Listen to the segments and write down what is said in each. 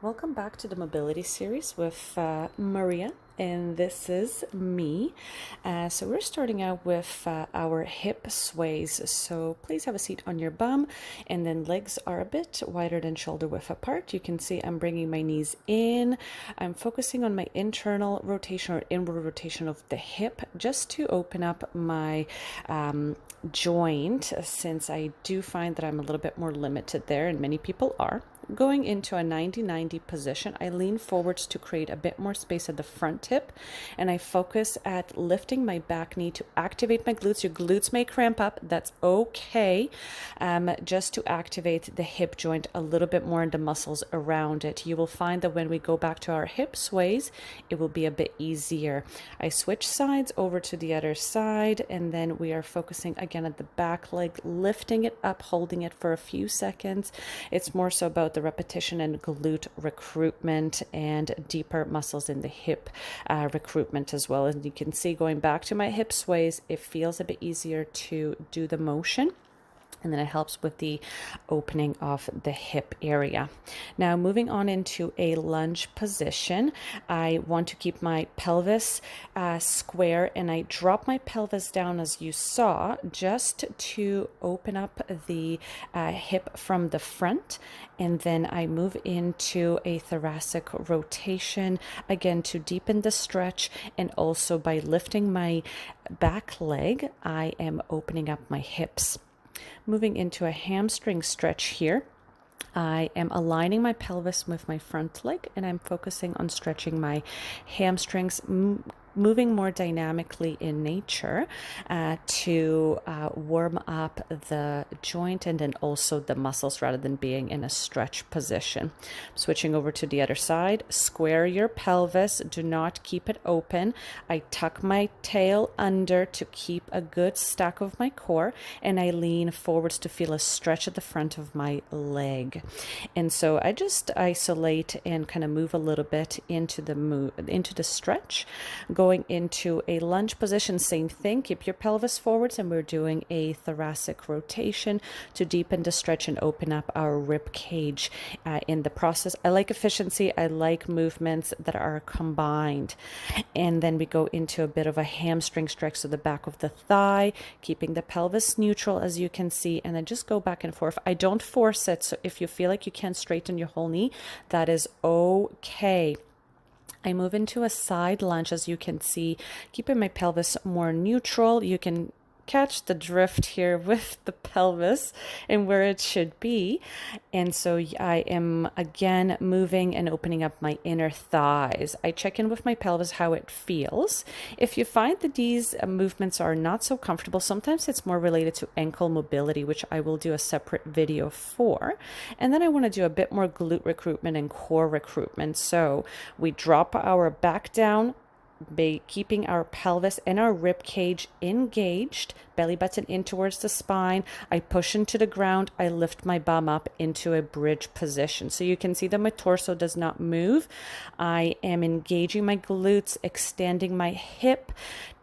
Welcome back to the mobility series with Maria, and this is me. So we're starting out with our hip sways. So please have a seat on your bum, and then legs are a bit wider than shoulder width apart. You can see I'm bringing my knees in. I'm focusing on my internal rotation or inward rotation of the hip just to open up my joint, since I do find that I'm a little bit more limited there, and many people are. Going into a 90-90 position, I lean forwards to create a bit more space at the front hip, and I focus at lifting my back knee to activate my glutes. Your glutes may cramp up, that's okay, just to activate the hip joint a little bit more and the muscles around it. You will find that when we go back to our hip sways, it will be a bit easier. I switch sides over to the other side, and then we are focusing again at the back leg, lifting it up, holding it for a few seconds. It's more so about the repetition and glute recruitment and deeper muscles in the hip recruitment as well. And you can see, going back to my hip sways, it feels a bit easier to do the motion. And then it helps with the opening of the hip area. Now, moving on into a lunge position, I want to keep my pelvis square, and I drop my pelvis down, as you saw, just to open up the hip from the front. And then I move into a thoracic rotation, again, to deepen the stretch. And also by lifting my back leg, I am opening up my hips. Moving into a hamstring stretch here, I am aligning my pelvis with my front leg, and I'm focusing on stretching my hamstrings, moving more dynamically in nature to warm up the joint and then also the muscles, rather than being in a stretch position. Switching over to the other side, square your pelvis, do not keep it open. I tuck my tail under to keep a good stack of my core, and I lean forwards to feel a stretch at the front of my leg. And so I just isolate and kind of move a little bit into the stretch. Going into a lunge position, same thing, keep your pelvis forwards, and we're doing a thoracic rotation to deepen the stretch and open up our rib cage in the process. I like efficiency, I like movements that are combined. And then we go into a bit of a hamstring stretch, so the back of the thigh, keeping the pelvis neutral, as you can see, and then just go back and forth. I don't force it, so if you feel like you can't straighten your whole knee, that is okay. I move into a side lunge, as you can see, keeping my pelvis more neutral. You can catch the drift here with the pelvis and where it should be. And so I am again moving and opening up my inner thighs. I check in with my pelvis, how it feels. If you find that these movements are not so comfortable, sometimes it's more related to ankle mobility, which I will do a separate video for. And then I want to do a bit more glute recruitment and core recruitment. So we drop our back down, by keeping our pelvis and our rib cage engaged, belly button in towards the spine. I push into the ground, I lift my bum up into a bridge position. So you can see that my torso does not move. I am engaging my glutes, extending my hip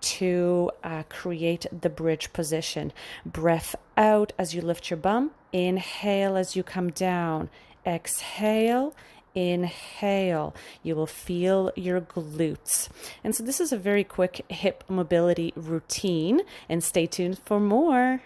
to create the bridge position. Breath out as you lift your bum. Inhale as you come down. Exhale. Inhale, you will feel your glutes. And so this is a very quick hip mobility routine, and stay tuned for more.